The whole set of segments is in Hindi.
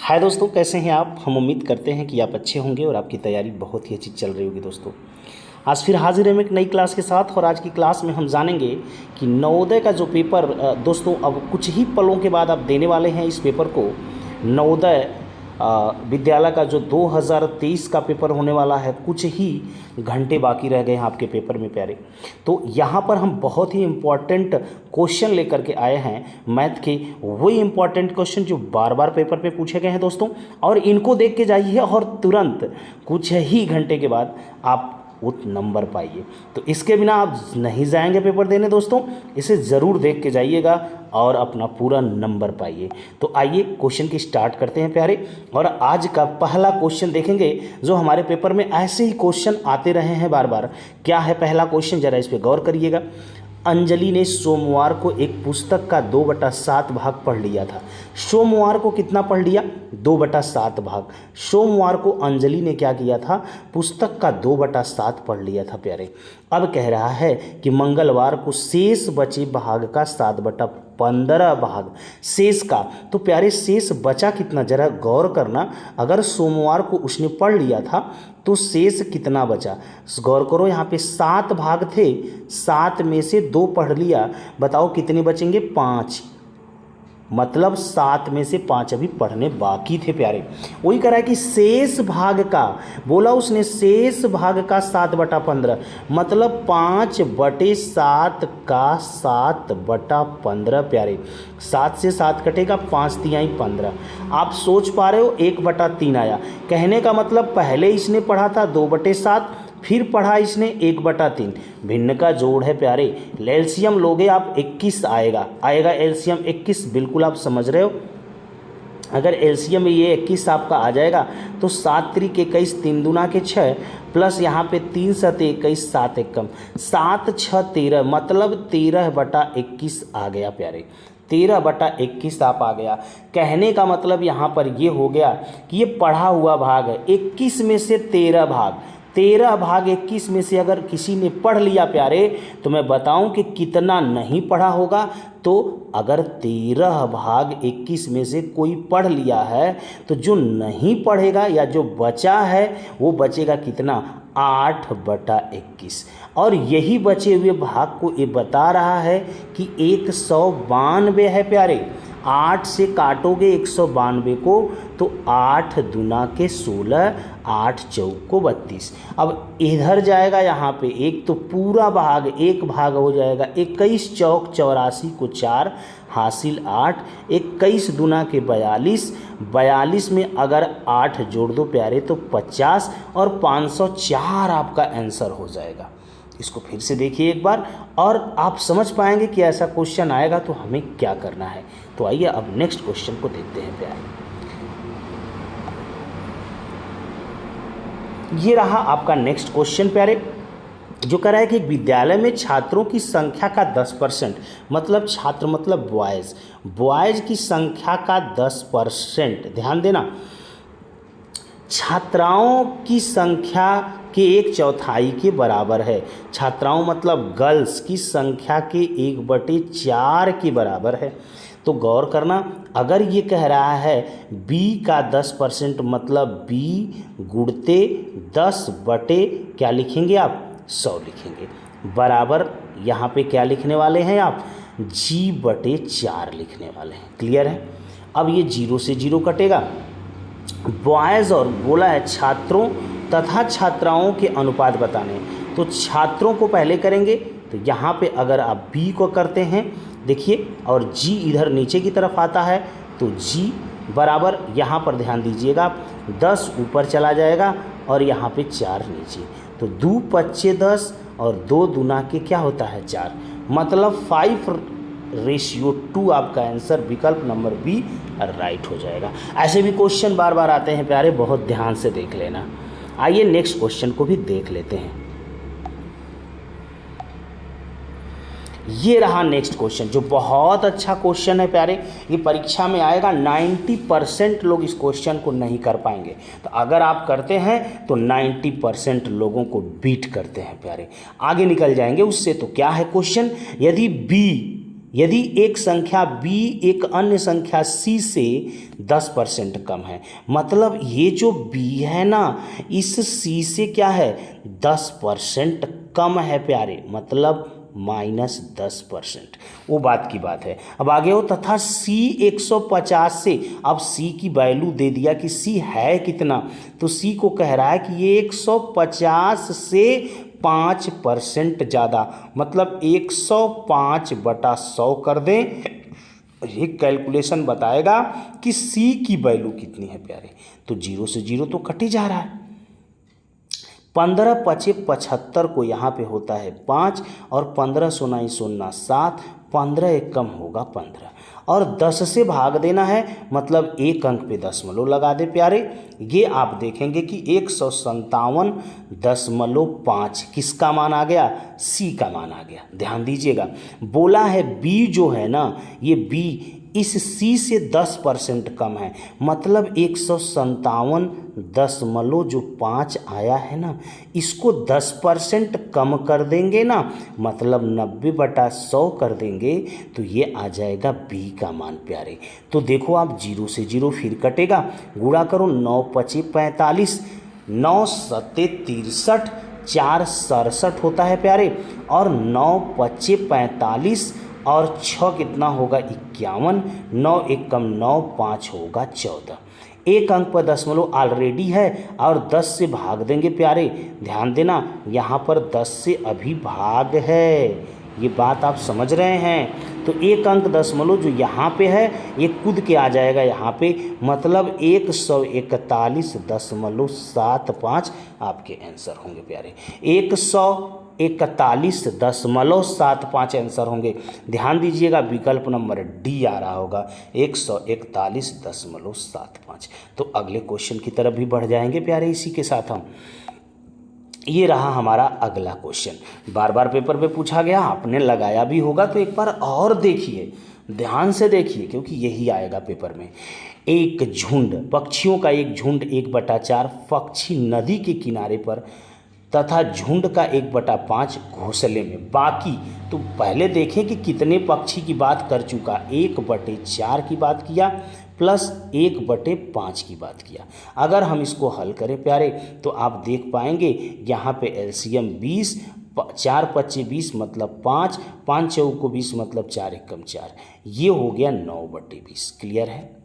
हाय दोस्तों, कैसे हैं आप। हम उम्मीद करते हैं कि आप अच्छे होंगे और आपकी तैयारी बहुत ही अच्छी चल रही होगी। दोस्तों आज फिर हाजिर हैं एक नई क्लास के साथ और आज की क्लास में हम जानेंगे कि नवोदय का जो पेपर दोस्तों अब कुछ ही पलों के बाद आप देने वाले हैं इस पेपर को। नवोदय विद्यालय का जो 2023 का पेपर होने वाला है, कुछ ही घंटे बाकी रह गए हैं आपके पेपर में प्यारे। तो यहाँ पर हम बहुत ही इम्पॉर्टेंट क्वेश्चन लेकर के आए हैं मैथ के, वही इम्पॉर्टेंट क्वेश्चन जो बार बार पेपर पे पूछे गए हैं दोस्तों। और इनको देख के जाइए और तुरंत कुछ ही घंटे के बाद आप उत नंबर पाइए। तो इसके बिना आप नहीं जाएंगे पेपर देने दोस्तों, इसे ज़रूर देख के जाइएगा और अपना पूरा नंबर पाइए। तो आइए क्वेश्चन की स्टार्ट करते हैं प्यारे। और आज का पहला क्वेश्चन देखेंगे जो हमारे पेपर में ऐसे ही क्वेश्चन आते रहे हैं बार बार। क्या है पहला क्वेश्चन, ज़रा इस पर गौर करिएगा। अंजलि ने सोमवार को एक पुस्तक का 2/7 भाग पढ़ लिया था। सोमवार को कितना पढ़ लिया? 2/7 भाग। सोमवार को अंजलि ने क्या किया था? पुस्तक का 2/7 पढ़ लिया था प्यारे। अब कह रहा है कि मंगलवार को शेष बचे भाग का 7/15 भाग शेष का। तो प्यारे शेष बचा कितना, जरा गौर करना। अगर सोमवार को उसने पढ़ लिया था तो शेष कितना बचा, गौर करो। यहाँ पे 7 भाग थे, 7 में से 2 पढ़ लिया, बताओ कितने बचेंगे? 5। मतलब 7 में से 5 अभी पढ़ने बाकी थे प्यारे। वही कह रहा है कि शेष भाग का, बोला उसने शेष भाग का 7/15, मतलब 5/7 का 7/15 प्यारे। 7 से 7 कटेगा, 5 तिहाई 15। आप सोच पा रहे हो, 1/3 आया। कहने का मतलब पहले इसने पढ़ा था 2/7, फिर पढ़ा इसने 1/3। भिन्न का जोड़ है प्यारे। एलसीएम लोगे आप 21 आएगा एलसीएम 21, बिल्कुल आप समझ रहे हो। अगर एलसीएम में ये 21 आपका आ जाएगा तो 7 त्रिक 21, 3 दूना के 6, प्लस यहाँ पे 3 सते 21, 7 एकम 7 6 13, मतलब 13/21 आ गया प्यारे। 13/21 आप आ गया। कहने का मतलब यहाँ पर ये हो गया कि ये पढ़ा हुआ भाग है। 21 में से 13 भाग, 13 भाग 21 में से अगर किसी ने पढ़ लिया प्यारे, तो मैं बताऊं कि कितना नहीं पढ़ा होगा। तो अगर 13 भाग 21 में से कोई पढ़ लिया है तो जो नहीं पढ़ेगा या जो बचा है वो बचेगा कितना? 8/21। और यही बचे हुए भाग को ये बता रहा है कि 192 है प्यारे। 8 से काटोगे 192 को तो 8 दूना के 16, 8 चौक को 32। अब इधर जाएगा यहाँ पे एक, तो पूरा भाग एक भाग हो जाएगा। 21 चौक 84 को 4 हासिल 8, 21 दूना के 42, 42 में अगर 8 जोड़ दो प्यारे तो 50 और 504 आपका आंसर हो जाएगा। इसको फिर से देखिए एक बार और आप समझ पाएंगे कि ऐसा क्वेश्चन आएगा तो हमें क्या करना है। तो आइए अब नेक्स्ट क्वेश्चन को देखते हैं प्यारे। ये रहा आपका नेक्स्ट क्वेश्चन प्यारे, जो कह रहा है कि विद्यालय में छात्रों की संख्या का 10%, मतलब छात्र मतलब बॉयज़ की संख्या का 10%, ध्यान देना, छात्राओं की संख्या के 1/4 के बराबर है। छात्राओं मतलब गर्ल्स की संख्या के 1/4 के बराबर है। तो गौर करना, अगर ये कह रहा है b का 10%, मतलब b गुणते 10 बटे क्या लिखेंगे आप? 100 लिखेंगे। बराबर यहाँ पे क्या लिखने वाले हैं आप? g/4 लिखने वाले हैं। क्लियर है? अब ये 0 से 0 कटेगा। बॉयज़ और बोला है छात्रों तथा छात्राओं के अनुपात बताने, तो छात्रों को पहले करेंगे। तो यहाँ पे अगर आप b को करते हैं देखिए, और g इधर नीचे की तरफ आता है, तो g बराबर यहाँ पर ध्यान दीजिएगा, 10 ऊपर चला जाएगा और यहाँ पे 4 नीचे। तो 2 पच्चे 10 और 2 दूना के क्या होता है? 4, मतलब 5:2 आपका आंसर विकल्प नंबर बी राइट हो जाएगा। ऐसे भी क्वेश्चन बार बार आते हैं प्यारे, बहुत ध्यान से देख लेना। आइए नेक्स्ट क्वेश्चन को भी देख लेते हैं। ये रहा नेक्स्ट क्वेश्चन, जो बहुत अच्छा क्वेश्चन है प्यारे। ये परीक्षा में आएगा। 90% लोग इस क्वेश्चन को नहीं कर पाएंगे, तो अगर आप करते हैं तो 90% लोगों को बीट करते हैं प्यारे, आगे निकल जाएंगे उससे। तो क्या है क्वेश्चन? यदि b यदि एक संख्या b एक अन्य संख्या c से 10% कम है, मतलब ये जो b है ना इस c से क्या है 10% कम है प्यारे, मतलब -10%, वो बात की बात है। अब आगे हो, तथा c 150 से, अब c की वैल्यू दे दिया कि c है कितना, तो c को कह रहा है कि ये 150 से 5% ज़्यादा, मतलब 105/100 कर दें, ये कैलकुलेशन बताएगा कि c की वैल्यू कितनी है प्यारे। तो 0 से 0 तो कट ही जा रहा है। 15 × 5 = 75 को यहाँ पे होता है 5 और 15 × 0 = 0 7, 15 एक कम होगा 15 और 10 से भाग देना है, मतलब एक अंक पे दशमलव लगा दे प्यारे। ये आप देखेंगे कि 157.5 किसका मान आ गया, सी का मान आ गया। ध्यान दीजिएगा, बोला है बी जो है ना, ये बी इस सी से 10% कम है, मतलब 157.5 आया है ना, इसको 10% कम कर देंगे ना, मतलब 90/100 कर देंगे, तो ये आ जाएगा बी का मान प्यारे। तो देखो आप 0 से 0 फिर कटेगा, गुणा करो 9 × 5 = 45, 9 × 7 = 63, 4 67 होता है प्यारे, और 9 × 5 = 45 और 6 कितना होगा 51, 9 एक कम 9, 5 होगा 14। एक अंक पर दशमलव ऑलरेडी है और 10 से भाग देंगे प्यारे। ध्यान देना यहाँ पर 10 से अभी भाग है, ये बात आप समझ रहे हैं। तो एक अंक दशमलव जो यहाँ पे है ये कूद के आ जाएगा यहाँ पे, मतलब 141.75 आपके आंसर होंगे प्यारे, 141.75 आंसर होंगे। ध्यान दीजिएगा विकल्प नंबर डी आ रहा होगा 141.75। तो अगले क्वेश्चन की तरफ भी बढ़ जाएंगे प्यारे इसी के साथ हम। ये रहा हमारा अगला क्वेश्चन, बार बार पेपर पे पूछा गया, आपने लगाया भी होगा, तो एक बार और देखिए, ध्यान से देखिए, क्योंकि यही आएगा पेपर में। एक झुंड पक्षियों का एक झुंड 1/4 पक्षी नदी के किनारे पर तथा झुंड का 1/5 घोंसले में, बाकी तो पहले देखें कि कितने पक्षी की बात कर चुका, 1/4 की बात किया प्लस 1/5 की बात किया। अगर हम इसको हल करें प्यारे तो आप देख पाएंगे यहाँ पे एलसीएम 20, 4 × 5 = 20 मतलब 5, 5 × 4 = 20 मतलब 4 एक कम 4, ये हो गया 9/20। क्लियर है,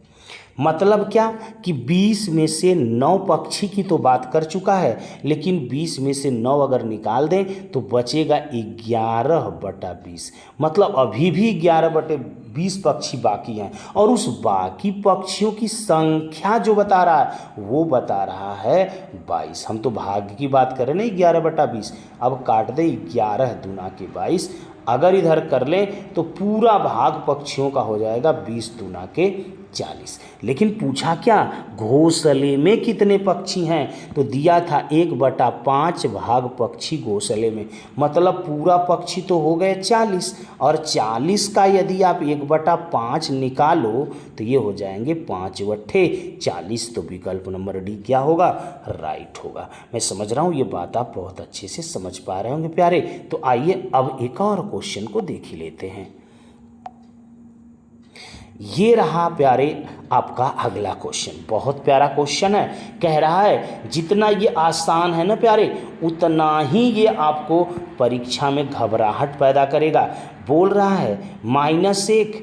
मतलब क्या कि 20 में से 9 पक्षी की तो बात कर चुका है, लेकिन 20 में से 9 अगर निकाल दें तो बचेगा 11/20, मतलब अभी भी 11/20 पक्षी बाकी हैं, और उस बाकी पक्षियों की संख्या जो बता रहा है वो बता रहा है 22। हम तो भाग की बात करें ना 11/20, अब काट दे 11 दूना के 22, अगर इधर कर लें तो पूरा भाग पक्षियों का हो जाएगा 20 दूना के 40। लेकिन पूछा क्या, घोंसले में कितने पक्षी हैं, तो दिया था 1/5 भाग पक्षी घोंसले में, मतलब पूरा पक्षी तो हो गए 40, और 40 का यदि आप 1/5 निकालो तो ये हो जाएंगे 5/40। तो विकल्प नंबर डी क्या होगा, राइट होगा। मैं समझ रहा हूँ ये बात आप बहुत अच्छे से समझ पा रहे होंगे प्यारे। तो आइए अब एक और क्वेश्चन को देख ही लेते हैं। ये रहा प्यारे आपका अगला क्वेश्चन, बहुत प्यारा क्वेश्चन है। कह रहा है जितना ये आसान है ना प्यारे, उतना ही ये आपको परीक्षा में घबराहट पैदा करेगा। बोल रहा है -1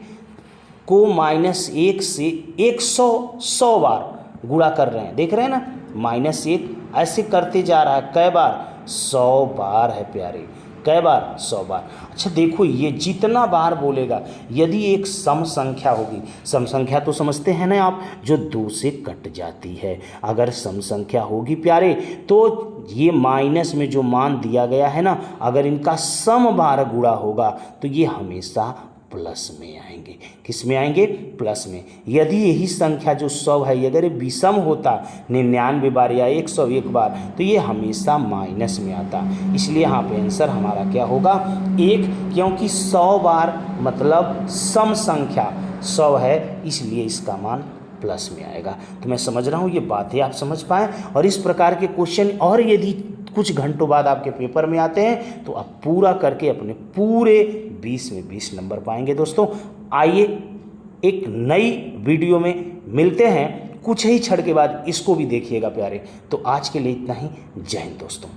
को -1 से 100 बार गुणा कर रहे हैं, देख रहे हैं ना, -1 ऐसे करते जा रहा है, कै बार 100 बार है प्यारे, कै बार 100 बार। अच्छा देखो ये जितना बार बोलेगा, यदि एक सम संख्या होगी, सम संख्या तो समझते हैं ना आप, जो 2 से कट जाती है, अगर सम संख्या होगी प्यारे तो ये माइनस में जो मान दिया गया है ना, अगर इनका सम बार गुणा होगा तो ये हमेशा प्लस में आएंगे। किस में आएंगे, प्लस में। यदि यही संख्या जो 100 है अगर विषम होता 99 बार या 101 बार तो ये हमेशा माइनस में आता, इसलिए यहाँ पे आंसर हमारा क्या होगा 1, क्योंकि 100 बार मतलब सम संख्या 100 है, इसलिए इसका मान प्लस में आएगा। तो मैं समझ रहा हूँ ये बातें आप समझ पाएँ, और इस प्रकार के क्वेश्चन और यदि कुछ घंटों बाद आपके पेपर में आते हैं तो आप पूरा करके अपने पूरे 20 में 20 नंबर पाएंगे दोस्तों। आइए एक नई वीडियो में मिलते हैं, कुछ ही क्षण के बाद इसको भी देखिएगा प्यारे। तो आज के लिए इतना ही। जय हिंद दोस्तों।